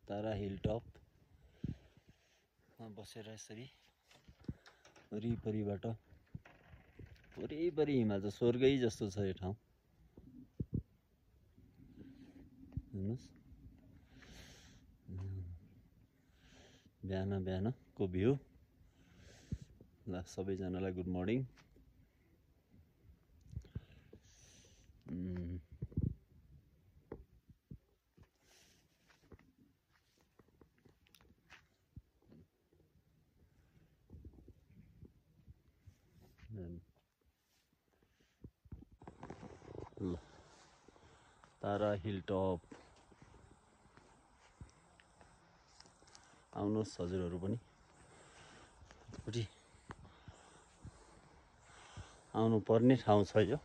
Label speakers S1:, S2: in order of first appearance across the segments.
S1: तारा hill top बसेर यसरी वरिपरिबाट वरिपरि हिमाल छ, स्वर्गै जस्तो छ यो ठाउँ। हेर्नुहोस् बिहान बिहानको भ्यू। ल सबैजनालाई गुड मर्निङ। तारा हिल टप आउनुहोस् हजुरहरू पनि आउनु पर्ने ठाउँ छ यो।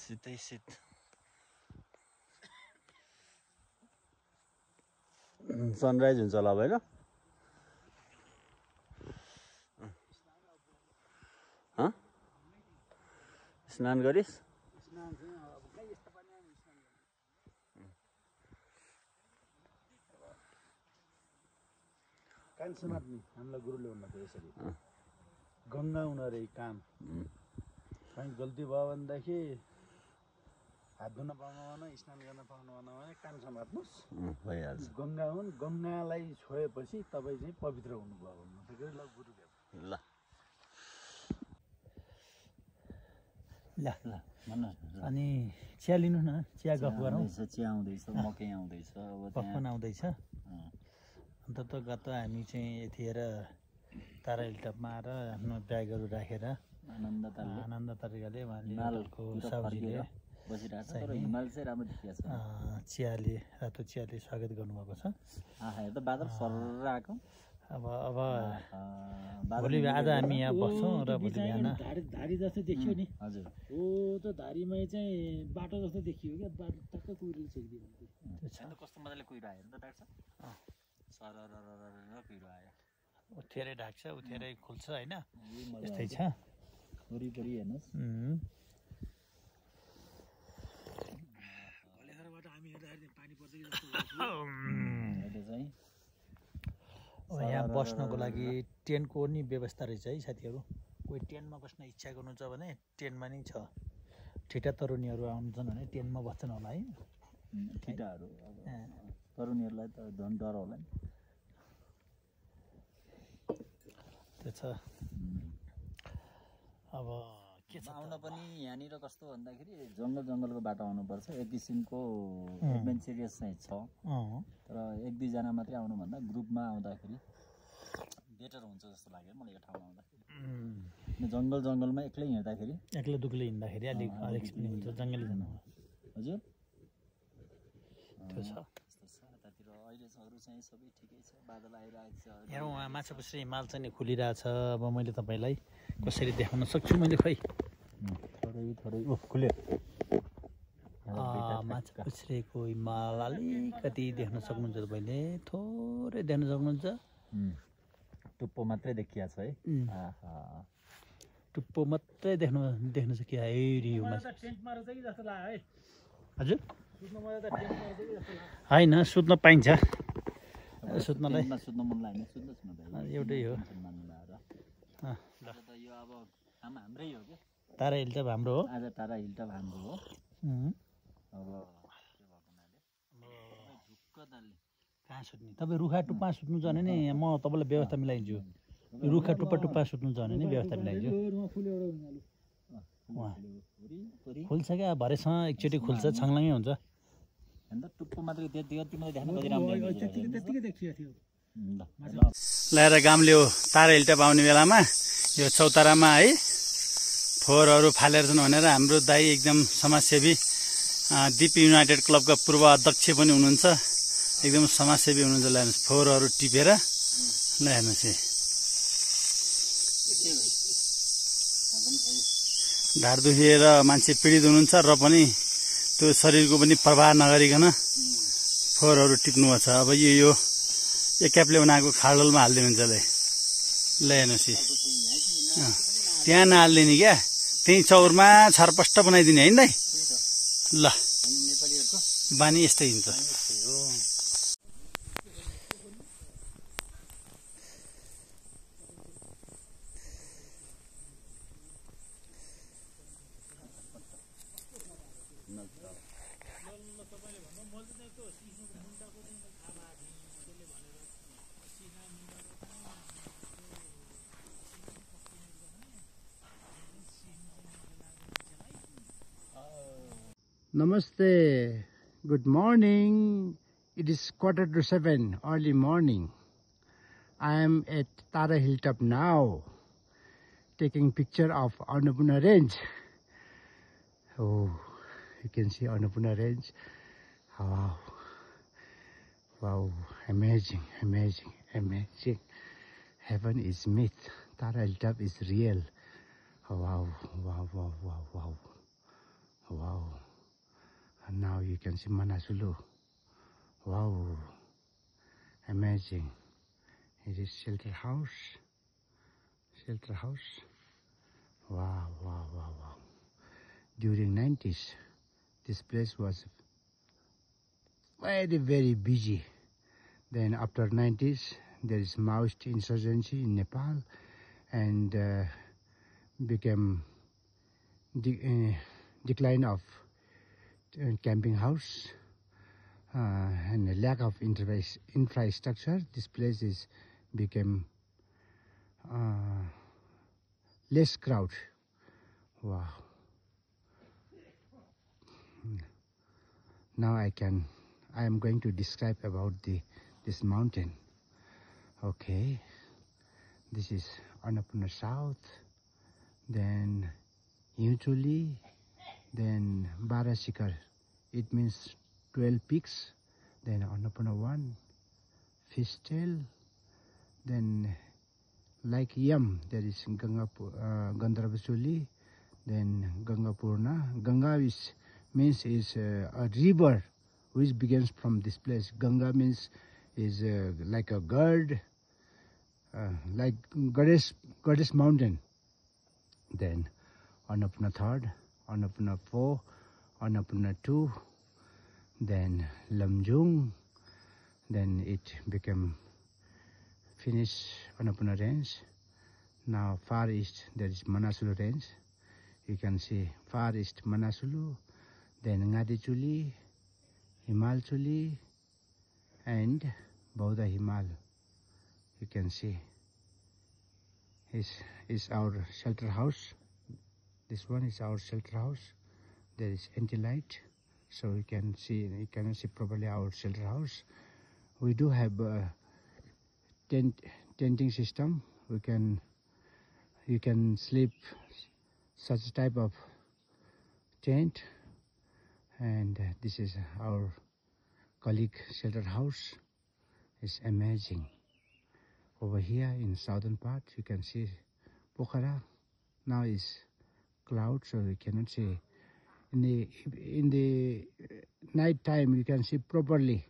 S1: शीतै शीत सनराइज हुन्छ होला अब होइन। स्नान गरिस्?
S2: कान समात्ने हामीलाई गुरुले भन्नुभयो यसरी, गङ्गा हुन रे काम। कहीँ गल्ती भयो भनेदेखि हात धुन पाउनु भएन, स्नान गर्न पाउनु भएन भने कान समात्नुहोस्,
S1: भइहाल्छ।
S2: गङ्गा हुन्। गङ्गालाई छोएपछि तपाईँ चाहिँ पवित्र हुनुभयो भन्नु ल गुरुदेव।
S1: ल
S2: ल ल अनि चिया लिनु न, चिया गफ गरौँ।
S1: चिया आउँदैछ, मकै आउँदैछ, अब
S2: पकवान आउँदैछ। अन्त त गत हामी चाहिँ यतिखेर तारा हिल टपमा आएर आफ्नो ब्यागहरू राखेर आनन्द तरिकाले उहाँले सब्जीले चियाले रातो चियाले स्वागत गर्नुभएको छ। अब भोलि आज हामी यहाँ बस्छौँ र भोलि बिहान धारी जस्तो देखियो नि।
S1: हजुर
S2: हो त धारीमै चाहिँ बाटो जस्तो देखियो क्या, बाटो टक्क कुहिरो छेकिदियो।
S1: कस्तो मजाले कुहिरो आयो नि त डाक्टर साहब, सरर कुहिरो आयो।
S2: उठेरै ढाक्छ उठेरै खुल्छ होइन, यस्तै छ
S1: वरिपरि हेर्नुहोस्।
S2: हामी हेर्दाखेरि पानी पर्छ कि जस्तो। अब यहाँ बस्नको लागि टेन्टको नि व्यवस्था रहेछ है साथीहरू। कोही टेन्टमा बस्न इच्छा गर्नुहुन्छ भने टेन्टमा नि छ। ठिटा तरुनीहरू आउँछन् भने टेन्टमा बस्छन् होला है।
S1: ठिटाहरू तरुनीहरूलाई त झन् डर होला नि।
S2: त्यो छ। अब के छ
S1: आउन पनि यहाँनिर कस्तो भन्दाखेरि जङ्गलको बाटो आउनुपर्छ। एक किसिमको एडभेन्चरियस चाहिँ छ, तर एक दुईजना मात्रै आउनुभन्दा ग्रुपमा आउँदाखेरि बेटर हुन्छ जस्तो लाग्यो मलाई यो ठाउँमा आउँदाखेरि। जङ्गलमा एक्लै हिँड्दाखेरि,
S2: एक्लै दुक्लै हिँड्दाखेरि अलिक एक्सपिरियन्स हुन्छ जङ्गली जनावर।
S1: हजुर
S2: त्यो छ।
S1: यतातिर अहिलेसम्म चाहिँ सबै ठिकै छ, बादल आइरहेको छ।
S2: यहाँ उहाँ माछापुच्छ्रे हिमाल चाहिँ नि खुलिरहेछ। अब मैले तपाईँलाई कसरी देखाउन सक्छु मैले खै
S1: थोरै खुल्यो।
S2: माछापुच्छ्रेको हिमाल अलिकति देख्न सक्नुहुन्छ तपाईँले, थोरै देख्न सक्नुहुन्छ।
S1: टुप्पो मात्रै देखिया छ है।
S2: टुप्पो मात्रै देख्न सकियो। हजुर होइन, सुत्न पाइन्छ। सुत्नलाई
S1: सुत्न मन लाग्यो सुत्नुहोस् न भाइ,
S2: एउटै हो।
S1: यो अब हाम्रै हो क्या,
S2: तारा हिल टप हाम्रो हो।
S1: आज तारा हिल टप हाम्रो हो। अब
S2: कहाँ सुत्ने तपाईँ? रुखा टुप्पा सुत्नु छ भने नि म तपाईँलाई व्यवस्था मिलाइदिन्छु। रुखा टुप्पा सुत्नु छ भने नि व्यवस्था मिलाइदिन्छु। खुल्छ क्या, भरेसँग एकचोटि खुल्छ, छङ्लाङै हुन्छ।
S1: टुप्पो मात्रै त्यति मात्रै देख्नु।
S2: ल्याएर गाम्ल्यो तारा हिल टप आउने बेलामा यो चौतारामा है फोहोरहरू फालेर छन् भनेर हाम्रो दाई एकदम समाजसेवी दिप युनाइटेड क्लबका पूर्व अध्यक्ष पनि हुनुहुन्छ, एकदम समाजसेवी हुनुहुन्छ। ल हेर्नुहोस् फोहोरहरू टिपेर, ल हेर्नुहोस्
S3: ढाड दुखिएर मान्छे पीडित हुनुहुन्छ र पनि त्यो शरीरको पनि प्रभाव नगरिकन फोहोरहरू टिप्नुभएको छ। अब यो क्यापले बनाएको खाडलमा हालिदिनुहुन्छ ल हेर्नुहोस् त्यहाँ नहालिदिने क्या, त्यही चौरमा छरपष्ट बनाइदिने होइन दाइ? ल बानी यस्तै हुन्छ।
S4: Namaste, good morning. It is 7:15, early morning. I am at Tara Hilltop now, taking picture of Annapurna Range. Oh, you can see Annapurna Range. Wow, wow, amazing, amazing, amazing. Heaven is myth, Tara Hilltop is real. Wow, wow, wow, wow, wow, wow. And now you can see Manasulu. Wow, amazing. It is shelter house. Shelter house. Wow, wow, wow, wow. During 90s, this place was very, very busy. Then after 90s, there is Maoist insurgency in Nepal and became decline of camping house and a lack of infrastructure. This place is became less crowd. Wow. Now I am going to describe about this mountain. Okay, this is Annapurna South, then Yutuli, then Barasikar. It means 12 peaks. Then Annapurna 1, Fishtail. Then like Yam, there is Gandharvachuli. Then Gangapurna. Ganga means is a river which begins from this place. Ganga means is like a god, like goddess mountain. Then Annapurna 3rd, Annapurna 4, Annapurna 2, then Lamjung, then it became finished Annapurna range. Now far east there is Manasulu range. You can see far east Manasulu, then Ngadichuli, Himalchuli, and Bauda Himal. You can see is our shelter house. This one is our shelter house. There is anti-light, so you cannot see properly our shelter house. We do have a tenting system. You can sleep such type of tent, and this is our colleague shelter house. It's amazing. Over here in southern part you can see Pokhara. Now is cloud, so you cannot see. In the night time you can see properly,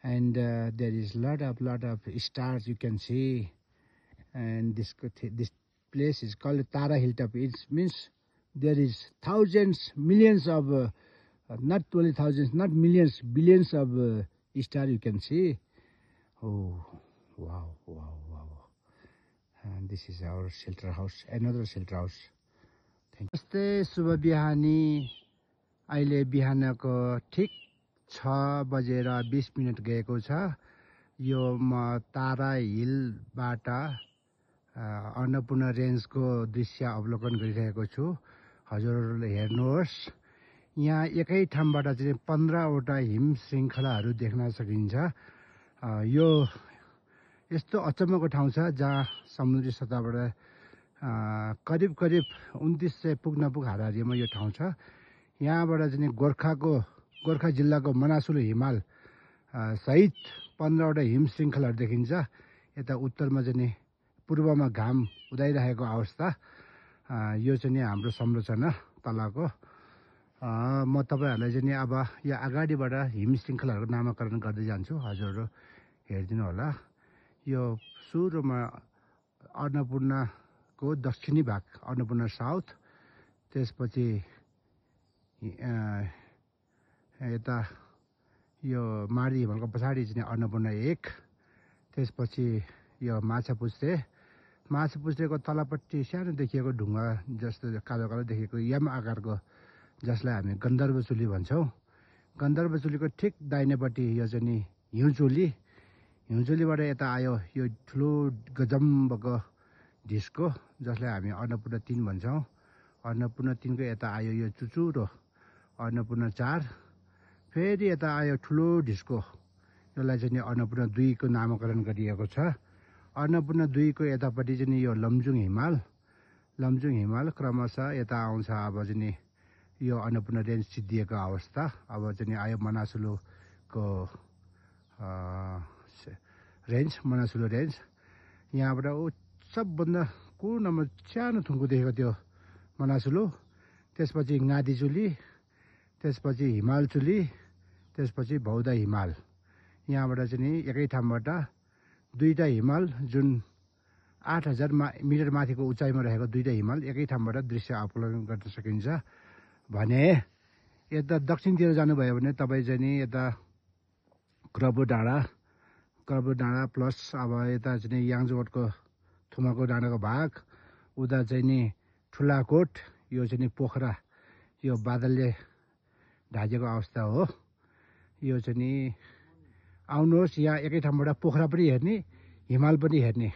S4: and there is lot of stars you can see. And this place is called Tara Hilltop. It means there is thousands, millions of not only thousands, not millions, billions of stars you can see. Oh, wow, wow, wow. And this is our shelter house, another shelter house. नमस्ते, शुभ बिहानी। अहिले बिहानको ठिक 6:20 गएको छ। यो म तारा हिलबाट अन्नपूर्ण रेन्जको दृश्य अवलोकन गरिरहेको छु। हजुरहरूले हेर्नुहोस्, यहाँ एकै ठाउँबाट चाहिँ 15वटा हिम श्रृङ्खलाहरू देख्न सकिन्छ। यो यस्तो अचम्मको ठाउँ छ जहाँ समुद्री सतहबाट करिब 2900 पुग नपुग हाराहारीमा यो ठाउँ छ। यहाँबाट चाहिँ गोर्खा जिल्लाको मनासुलु हिमाल सहित 15वटा हिम श्रृङ्खलाहरू देखिन्छ। यता उत्तरमा चाहिँ पूर्वमा घाम उदाइरहेको अवस्था यो चाहिँ नि हाम्रो संरचना तलको। म तपाईँहरूलाई चाहिँ नि अब यो अगाडिबाट हिम श्रृङ्खलाहरूको नामाकरण गर्दै जान्छु, हजुरहरू हेरिदिनु होला। यो सुरुमा अन्नपूर्णको दक्षिणी भाग अन्नपूर्ण साउथ, त्यसपछि यता यो मार्दी हिमालको पछाडि चाहिँ अन्नपूर्ण 1, त्यसपछि यो माछापुच्छ्रेको तलपट्टि सानो देखिएको ढुङ्गा जस्तो कालो कालो देखिएको यम आकारको, जसलाई हामी गन्धर्वचुली भन्छौँ। गन्धर्वचुलीको ठिक दाहिनेपट्टि यो चाहिँ नि हिउँचुलीबाट यता आयो यो ठुलो गजम्बको ढिस्को, जसलाई हामी अन्नपूर्ण 3 भन्छौँ। अन्नपूर्ण 3 को यता आयो यो चुचुरो अन्नपूर्ण 4, फेरि यता आयो ठुलो ढिस्को, यसलाई चाहिँ अन्नपूर्ण 2 को नामाकरण गरिएको छ। अन्नपूर्ण 2 को यतापट्टि चाहिँ यो लमजुङ हिमाल क्रमशः यता आउँछ। अब चाहिँ यो अन्नपूर्ण रेन्ज सिद्धिएको अवस्था। अब चाहिँ आयो मनासुलुको मनासुलु रेन्ज। यहाँबाट सबभन्दा कुर्नमा सानो थुङ्को देखेको त्यो मनासुलु, त्यसपछि गादीचुली, त्यसपछि हिमालचुली, त्यसपछि बौद्ध हिमाल। यहाँबाट चाहिँ एकै ठाउँबाट 2टा हिमाल, जुन 8000 मिटर माथिको उचाइमा रहेको 2टा हिमाल एकै ठाउँबाट दृश्य अवलोकन गर्न सकिन्छ। भने यता दक्षिणतिर जानुभयो भने तपाईँ चाहिँ नि यता क्रबु डाँडा प्लस अब यता चाहिँ याङजोटको थुमाको डाँडाको भाग, उता चाहिँ नि ठुलाकोट, यो चाहिँ नि पोखरा, यो बादलले ढाकेको अवस्था हो। यो चाहिँ नि आउनुहोस्, यहाँ एकै ठाउँबाट पोखरा पनि हेर्ने, हिमाल पनि हेर्ने,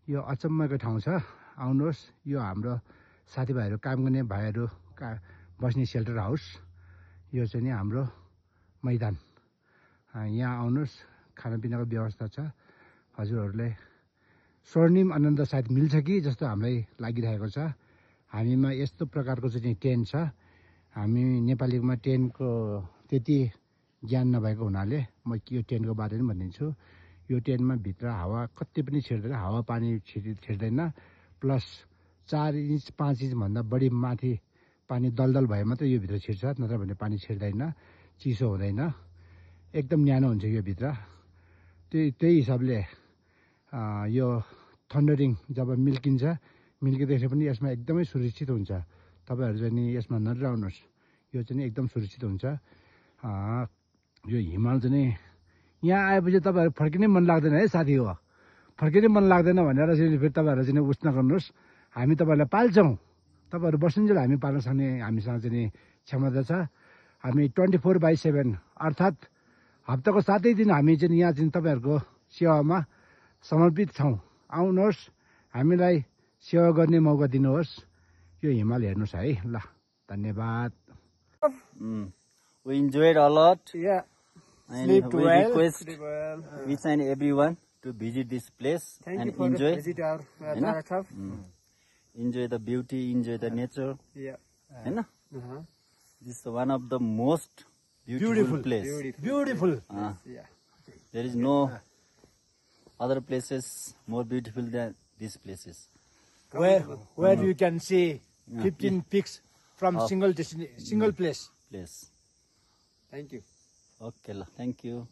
S4: यो अचम्मको ठाउँ छ। आउनुहोस्, यो हाम्रो साथीभाइहरू, काम गर्ने भाइहरू बस्ने सेल्टर हाउस, यो चाहिँ नि हाम्रो मैदान। यहाँ आउनुहोस्, खानापिनाको व्यवस्था छ। हजुरहरूले स्वर्णिम आनन्द सायद मिल्छ कि जस्तो हामीलाई लागिरहेको छ। हामीमा यस्तो प्रकारको चाहिँ टेन्ट छ। हामी नेपालीमा टेन्टको त्यति ज्ञान नभएको हुनाले म यो टेन्टको बारेमा भनिदिन्छु। यो टेन्टमा भित्र हावा कति पनि छिर्दैन, हावा पानी छिर्दैन, प्लस 4 इन्च 5 इन्च भन्दा बढी माथि पानी दलदल भए मात्रै यो भित्र छिर्छ, नत्र भने पानी छिर्दैन, चिसो हुँदैन, एकदम न्यानो हुन्छ यो भित्र। त्यही हिसाबले यो थन्डरिङ जब मिल्किँदैछ पनि यसमा एकदमै सुरक्षित हुन्छ। तपाईँहरू चाहिँ नि यसमा नडराउनुहोस्, यो चाहिँ नि एकदम सुरक्षित हुन्छ। यो हिमाल चाहिँ नि यहाँ आएपछि तपाईँहरू फर्किनै मन लाग्दैन है साथी हो, फर्किनै मन लाग्दैन भनेर चाहिँ फेरि तपाईँहरू चाहिँ उस नगर्नुहोस्। हामी तपाईँहरूलाई पाल्छौँ, तपाईँहरू बस्नुन्जेल हामी पाल्न सक्ने हामीसँग चाहिँ नि क्षमता छ। हामी 24/7 अर्थात् हप्ताको 7 दिन हामी चाहिँ यहाँ चाहिँ तपाईँहरूको सेवामा समर्पित छौँ। आउनुहोस्, हामीलाई सेवा गर्ने मौका दिनुहोस्। यो हिमाल हेर्नुहोस् है। ल, धन्यवाद।
S1: We enjoyed a lot.
S2: Yeah.
S1: And
S2: Sleep
S1: we
S2: well.
S1: request
S2: Sleep well.
S1: each and everyone to visit this place
S2: Thank
S1: and
S2: you for
S1: enjoy.
S2: visit our Narathap.
S1: Enjoy the beauty, enjoy the nature.
S2: Yeah.
S1: Right? This is one of the most beautiful place.
S2: Beautiful.
S1: Yeah. There is no other places more beautiful than these places.
S2: Where you can see 15 peaks from single place.
S1: Place.
S2: Thank you.
S1: Okay, thank you.